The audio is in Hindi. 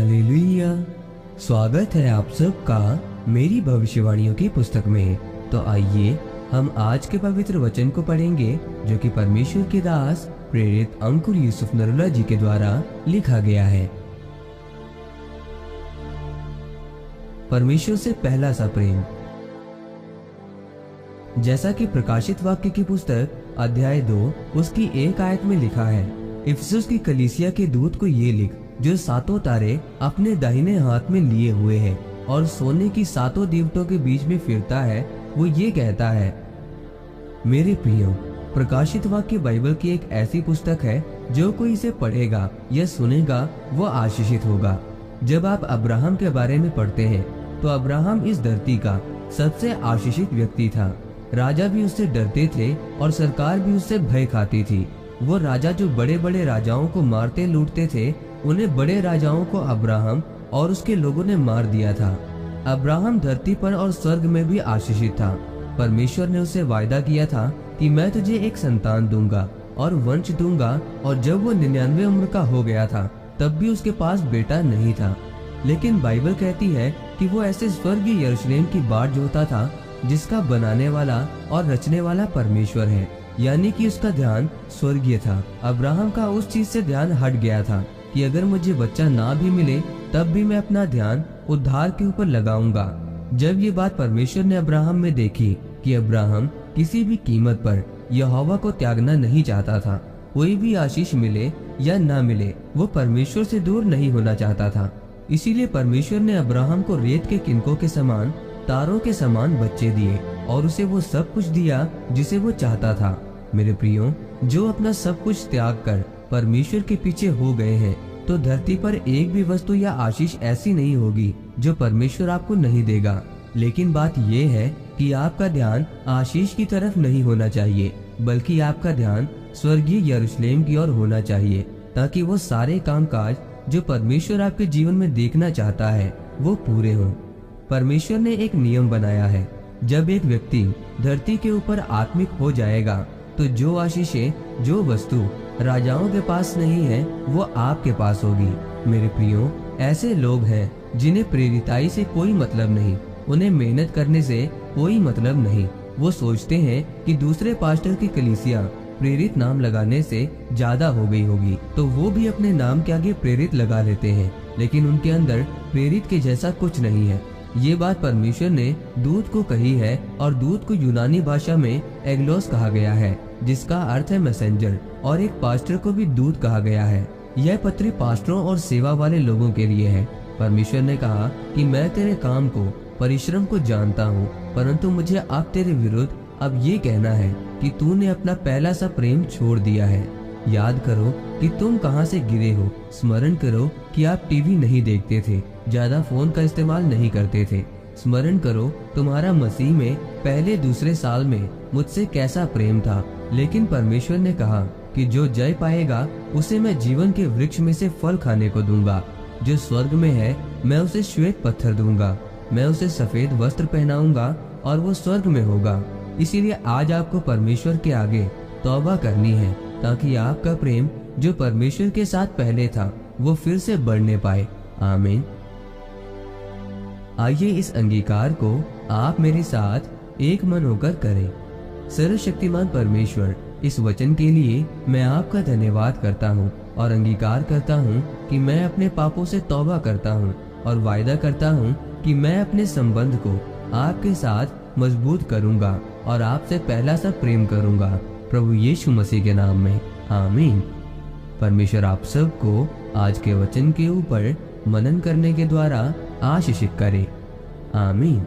हालेलुया। स्वागत है आप सबका मेरी भविष्यवाणियों की पुस्तक में। तो आइए हम आज के पवित्र वचन को पढ़ेंगे जो कि परमेश्वर के दास प्रेरित अंकुर यूसुफ नरूला जी के द्वारा लिखा गया है। परमेश्वर से पहला सा प्रेम। जैसा कि प्रकाशित वाक्य की पुस्तक अध्याय 2 उसकी 1 आयत में लिखा है, इफिसुस की कलीसिया के दूत को ये लिख जो 7 तारे अपने दाहिने हाथ में लिए हुए है और सोने की 7 दीवटों के बीच में फिरता है। वो ये कहता है, मेरे प्रियो, प्रकाशित वाक्य बाइबल की एक ऐसी पुस्तक है जो कोई इसे पढ़ेगा या सुनेगा वो आशीषित होगा। जब आप अब्राहम के बारे में पढ़ते हैं तो अब्राहम इस धरती का सबसे आशीषित व्यक्ति था। राजा भी उससे डरते थे और सरकार भी उससे भय खाती थी। वो राजा जो बड़े बड़े राजाओं को मारते लूटते थे, उन्हें बड़े राजाओं को अब्राहम और उसके लोगों ने मार दिया था। अब्राहम धरती पर और स्वर्ग में भी आशीषित था। परमेश्वर ने उसे वायदा किया था कि मैं तुझे एक संतान दूंगा और वंश दूंगा, और जब वो 99 उम्र का हो गया था तब भी उसके पास बेटा नहीं था। लेकिन बाइबल कहती है कि वो ऐसे स्वर्गीय यरूशलेम की बाट जोता था जिसका बनाने वाला और रचने वाला परमेश्वर है, यानी कि उसका ध्यान स्वर्गीय था। अब्राहम का उस चीज से ध्यान हट गया था कि अगर मुझे बच्चा ना भी मिले तब भी मैं अपना ध्यान उद्धार के ऊपर लगाऊंगा। जब ये बात परमेश्वर ने अब्राहम में देखी कि अब्राहम किसी भी कीमत पर यहोवा को त्यागना नहीं चाहता था, कोई भी आशीष मिले या ना मिले वो परमेश्वर से दूर नहीं होना चाहता था, इसीलिए परमेश्वर ने अब्राहम को रेत के किनकों के समान, तारों के समान बच्चे दिए और उसे वो सब कुछ दिया जिसे वो चाहता था। मेरे प्रियो, जो अपना सब कुछ त्याग कर परमेश्वर के पीछे हो गए हैं तो धरती पर एक भी वस्तु या आशीष ऐसी नहीं होगी जो परमेश्वर आपको नहीं देगा। लेकिन बात यह है कि आपका ध्यान आशीष की तरफ नहीं होना चाहिए, बल्कि आपका ध्यान स्वर्गीय यरूशलेम की ओर होना चाहिए, ताकि वो सारे कामकाज जो परमेश्वर आपके जीवन में देखना चाहता है वो पूरे हों। परमेश्वर ने एक नियम बनाया है, जब एक व्यक्ति धरती के ऊपर आत्मिक हो जाएगा तो जो आशीषें, जो वस्तु राजाओं के पास नहीं है वो आपके पास होगी। मेरे प्रियो, ऐसे लोग हैं जिन्हें प्रेरिताई से कोई मतलब नहीं, उन्हें मेहनत करने से कोई मतलब नहीं। वो सोचते हैं कि दूसरे पास्टर की कलीसिया प्रेरित नाम लगाने से ज्यादा हो गई होगी तो वो भी अपने नाम के आगे प्रेरित लगा लेते हैं, लेकिन उनके अंदर प्रेरित के जैसा कुछ नहीं है। ये बात परमेश्वर ने दूत को कही है, और दूत को यूनानी भाषा में एग्लोस कहा गया है, जिसका अर्थ है मैसेंजर, और एक पास्टर को भी दूत कहा गया है। यह पत्री पास्टरों और सेवा वाले लोगों के लिए है। परमेश्वर ने कहा कि मैं तेरे काम को, परिश्रम को जानता हूँ, परंतु मुझे अब तेरे विरुद्ध अब ये कहना है कि तूने अपना पहला सा प्रेम छोड़ दिया है। याद करो कि तुम कहाँ से गिरे हो। स्मरण करो कि आप टीवी नहीं देखते थे, ज्यादा फोन का इस्तेमाल नहीं करते थे। स्मरण करो तुम्हारा मसीह में पहले दूसरे साल में मुझसे कैसा प्रेम था। लेकिन परमेश्वर ने कहा कि जो जय पाएगा उसे मैं जीवन के वृक्ष में से फल खाने को दूंगा। जो स्वर्ग में है मैं उसे श्वेत पत्थर दूंगा, मैं उसे सफेद वस्त्र पहनाऊंगा और वो स्वर्ग में होगा। इसीलिए आज आपको परमेश्वर के आगे तौबा करनी है, ताकि आपका प्रेम जो परमेश्वर के साथ पहले था वो फिर से बढ़ने पाए। आमीन। आइए इस अंगीकार को आप मेरे साथ एक मन होकर करें। सर्वशक्तिमान परमेश्वर, इस वचन के लिए मैं आपका धन्यवाद करता हूँ और अंगीकार करता हूँ कि मैं अपने पापों से तौबा करता हूँ और वायदा करता हूँ कि मैं अपने संबंध को आपके साथ मजबूत करूँगा और आपसे पहला सा प्रेम करूँगा, प्रभु यीशु मसीह के नाम में। आमीन। परमेश्वर आप सबको आज के वचन के ऊपर मनन करने के द्वारा आशीषित करे। आमीन।